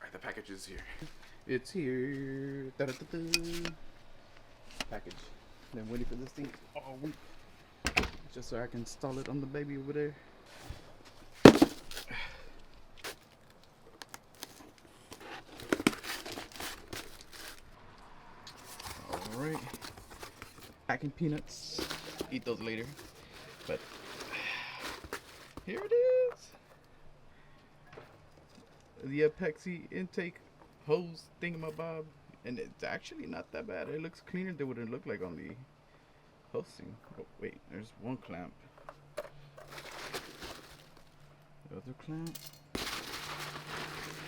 Alright, the package is here. It's here. Da-da-da-da. Package. Been waiting for this thing all week, just so I can install it on the baby over there. Alright. Packing peanuts. Eat those later. But here it is. The Pepsi intake hose thingamabob. And it's actually not that bad. It looks cleaner than what it looked like on the hosting. Oh wait, there's one clamp. The other clamp. Is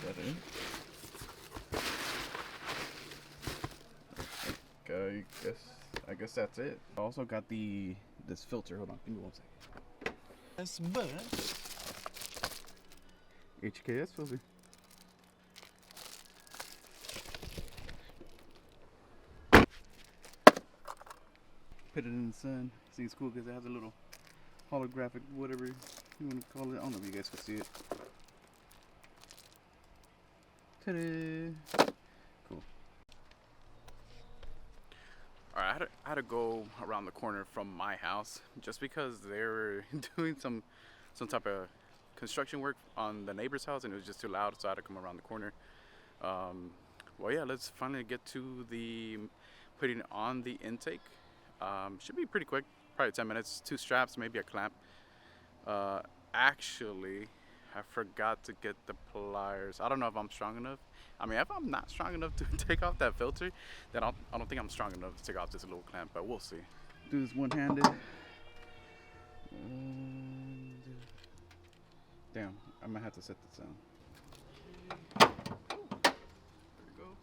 that it? Okay, I guess that's it. I also got this filter. Hold on, give me 1 second. Yes, but HKS filter. Put it in the sun. See, it's cool because it has a little holographic, whatever you want to call it. I don't know if you guys can see it. Ta-da! Cool. Alright, I had to go around the corner from my house just because they were doing some type of construction work on the neighbor's house, and it was just too loud, so I had to come around the corner. Well, yeah, let's finally get to the putting on the intake. Should be pretty quick, probably 10 minutes. 2 straps, maybe a clamp. Actually, I forgot to get the pliers. I don't know if I'm strong enough. I mean, if I'm not strong enough to take off that filter, then I don't think I'm strong enough to take off this little clamp, but we'll see. Do this one-handed. Damn, I might have to set this down. There we go.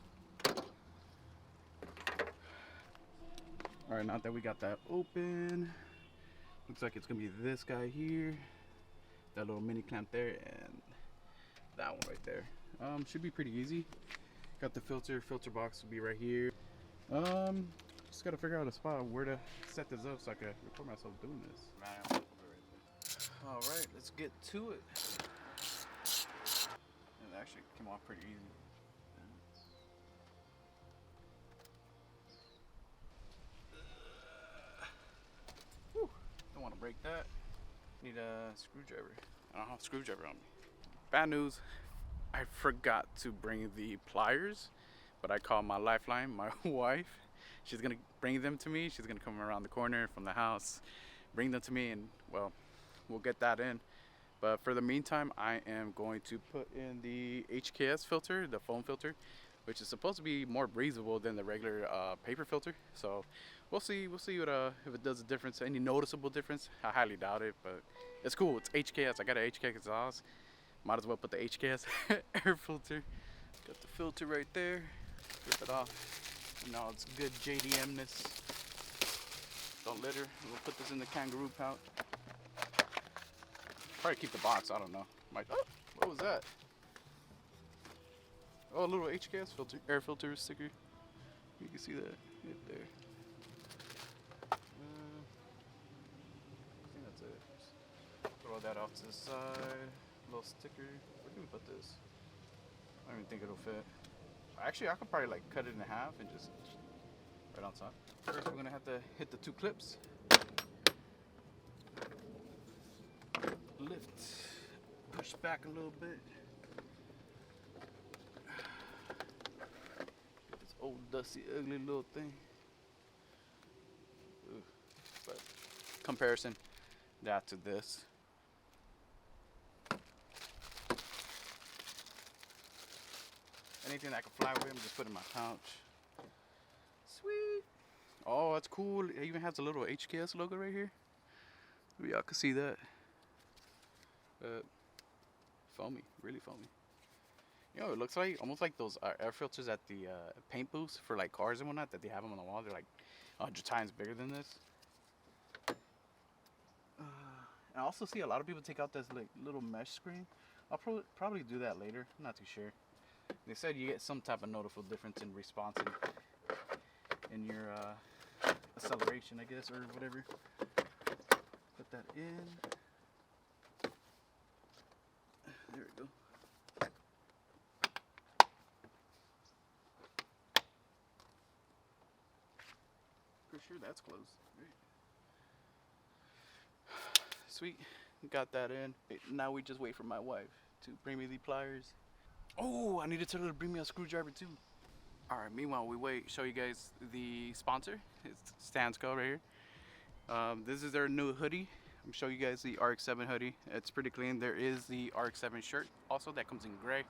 Alright, now that we got that open, looks like it's gonna be this guy here, that little mini clamp there, and that one right there. Should be pretty easy. Got the filter box will be right here. Just gotta figure out a spot where to set this up so I can record myself doing this. Alright, let's get to it. It actually came off pretty easy. Whew, don't want to break that. Need a screwdriver. I don't have a screwdriver on me. Bad news, I forgot to bring the pliers, but I called my lifeline, my wife. She's gonna bring them to me. She's gonna come around the corner from the house, bring them to me, and well, we'll get that in. But for the meantime, I am going to put in the HKS filter, the foam filter, which is supposed to be more breathable than the regular paper filter. So we'll see what, if it does a difference, any noticeable difference. I highly doubt it, but it's cool. It's HKS. I got an HKS exhaust. Might as well put the HKS air filter. Got the filter right there. Flip it off. You know, it's good JDM-ness. Don't litter. We'll put this in the kangaroo pouch. Probably keep the box. I don't know. Oh, what was that? Oh, a little HKS filter, air filter sticker. You can see that right there. I think that's it. Just throw that off to the side. Little sticker. Where can we put this? I don't even think it'll fit. Actually, I could probably like cut it in half and just right on top. First, we're gonna have to hit the 2 clips. Lift, push back a little bit. Get this old dusty, ugly little thing. Ooh. But comparison, that to this. Anything I can fly with, I'm just put in my pouch. Sweet. Oh, that's cool. It even has a little HKS logo right here. Maybe y'all can see that. Foamy, really foamy. You know, it looks like almost like those air filters at the paint booths for like cars and whatnot that they have them on the wall. They're like 100 times bigger than this. I also see a lot of people take out this like little mesh screen. I'll probably do that later. I'm not too sure. They said you get some type of noticeable difference in response in your acceleration, I guess, or whatever. Put that in. There we go. For sure that's closed. Great. Sweet. Got that in. Now we just wait for my wife to bring me the pliers. Oh, I need to tell her to bring me a screwdriver too. All right, meanwhile we wait, show you guys the sponsor. It's Stansco right here. This is their new hoodie. I'm showing you guys the RX-7 hoodie. It's pretty clean. There is the RX-7 shirt also that comes in gray.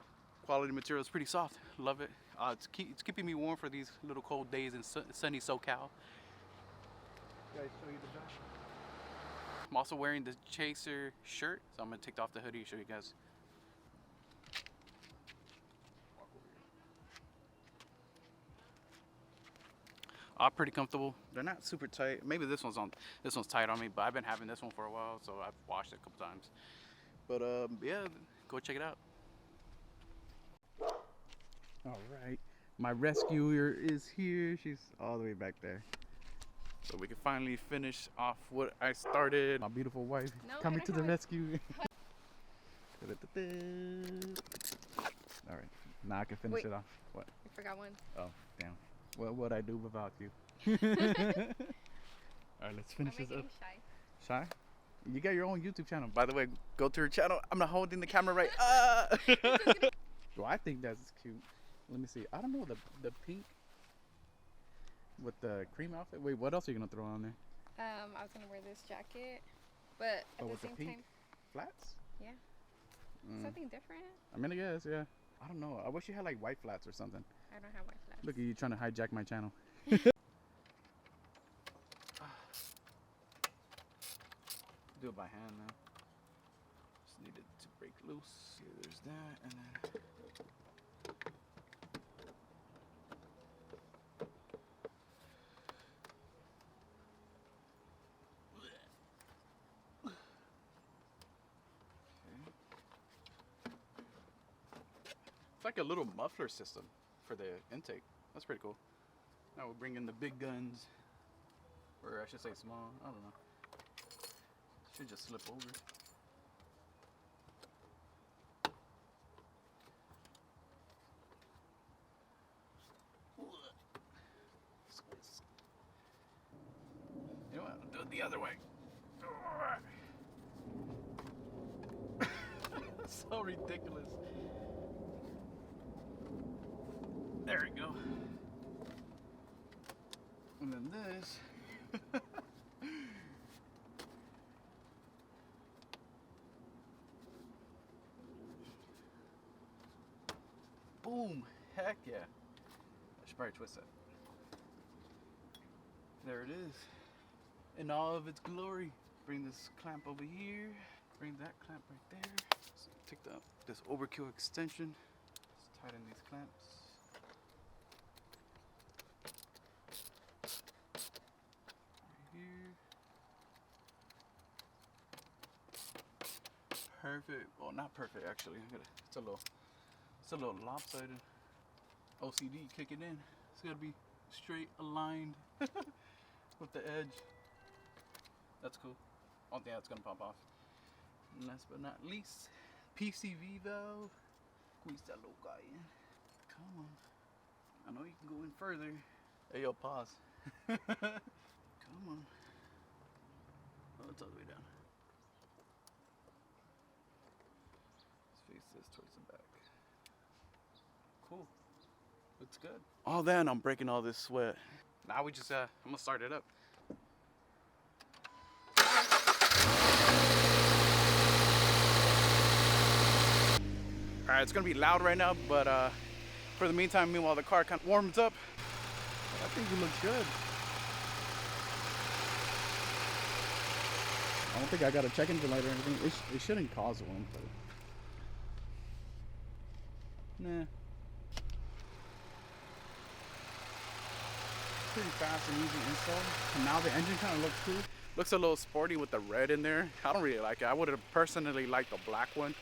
Quality material is pretty soft. Love it. It's keeping me warm for these little cold days in sunny SoCal. Guys, show you the back. I'm also wearing the Chaser shirt, so I'm gonna take off the hoodie and show you guys. Pretty comfortable. They're not super tight. Maybe this one's tight on me, but I've been having this one for a while, so I've washed it a couple times. But yeah, go check it out. All right, my rescuer is here. She's all the way back there. So we can finally finish off what I started. My beautiful wife coming to the rescue. All right, now I can finish it off. What? I forgot one. Oh, damn. What would I do without you? All right, let's finish this up. Shy? You got your own YouTube channel. By the way, go to her channel. I'm not holding the camera right. Well, I think that's cute. Let me see. I don't know, the pink with the cream outfit. Wait, what else are you gonna throw on there? I was gonna wear this jacket, but at with the same the pink time, flats? yeah, something different. I mean, I guess, yeah. I don't know. I wish you had like white flats or something. I don't have white flats. Look at you trying to hijack my channel. Do it by hand now. Just need it to break loose. Okay, there's that, and then. It's like a little muffler system for the intake. That's pretty cool. Now we'll bring in the big guns. Or I should say small. I don't know. Should just slip over. You know what? I'll do it the other way. So ridiculous. There we go. And then this. Boom. Heck yeah. I should probably twist that. There it is. In all of its glory. Bring this clamp over here. Bring that clamp right there. So take this overkill extension. Let's tighten these clamps. Here. Perfect. Well, not perfect actually. It's a little lopsided. OCD kicking in. It's gotta be straight aligned with the edge. That's cool. I don't think that's gonna pop off. And last but not least, PCV valve. Squeeze that little guy in. Come on. I know you can go in further. Hey, yo, pause. Come on. Oh, it's all the way down. Let's face this towards the back. Cool. Looks good. Oh, then I'm breaking all this sweat. Now we just, I'm gonna start it up. All right, it's gonna be loud right now, but for the meantime, meanwhile the car kind of warms up. I think it looks good. I don't think I got a check engine light or anything. It shouldn't cause one, but nah. Pretty fast and easy install. And now the engine kind of looks cool. Looks a little sporty with the red in there. I don't really like it. I would have personally liked the black one,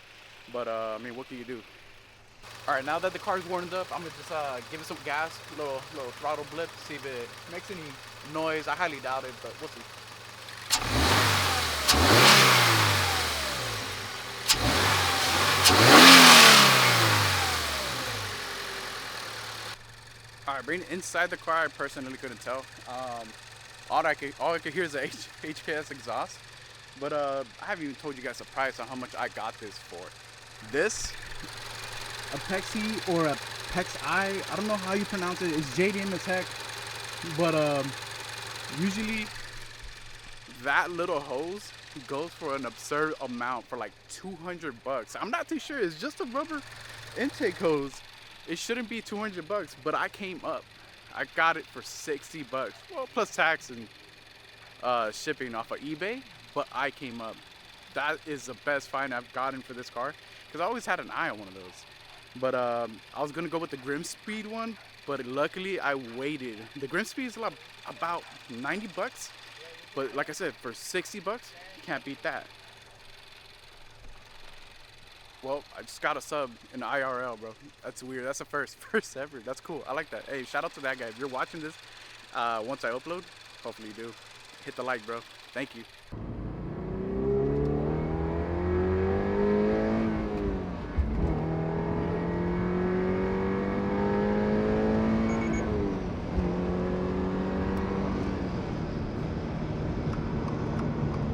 but I mean, what can you do? All right, now that the car's warmed up, I'm gonna just give it some gas, little throttle blip, see if it makes any noise. I highly doubt it, but we'll see. All right, bringing it inside the car, I personally couldn't tell. all I could hear is the HKS exhaust. But I haven't even told you guys the price on how much I got this for. This, a Pexi or a Pexi, I don't know how you pronounce it. It's JDM Attack, but usually that little hose goes for an absurd amount for like 200 bucks. I'm not too sure. It's just a rubber intake hose. It shouldn't be 200 bucks, but I came up. I got it for 60 bucks. Well, plus tax and shipping off of eBay, but I came up. That is the best find I've gotten for this car, because I always had an eye on one of those. But I was gonna go with the Grimspeed one, but luckily I waited. The Grimspeed is about 90 bucks, but like I said, for 60 bucks, you can't beat that. Well, I just got a sub in the IRL, bro. That's weird. That's the first ever. That's cool. I like that. Hey, shout out to that guy. If you're watching this, once I upload, hopefully you do, hit the like, bro. Thank you.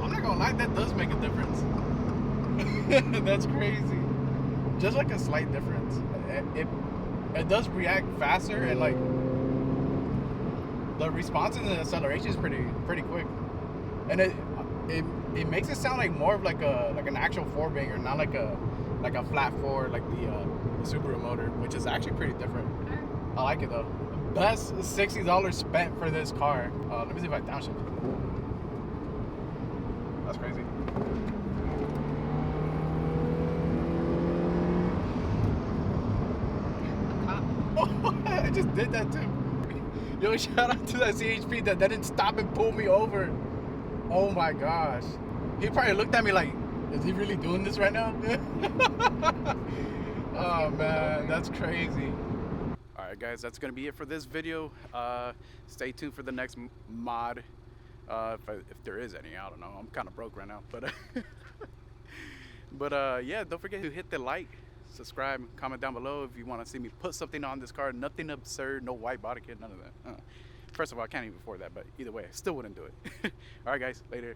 I'm not gonna lie, that does make a difference. That's crazy. Just like a slight difference. It does react faster, and like the response and the acceleration is pretty quick, and it makes it sound like more of like an actual four banger, not like a flat four like the Subaru motor, which is actually pretty different. I like it though. That's $60 spent for this car. Let me see if I downshift. That's crazy. I just did that too. Yo, shout out to that CHP that didn't stop and pull me over. Oh my gosh. He probably looked at me like, is he really doing this right now? Oh man, that's crazy. Alright guys, that's gonna be it for this video. Stay tuned for the next mod. If there is any, I don't know. I'm kind of broke right now, but yeah, don't forget to hit the like, subscribe, comment down below if you want to see me put something on this car. Nothing absurd, no white body kit, none of that. First of all, I can't even afford that, but either way, I still wouldn't do it. All right, guys, later.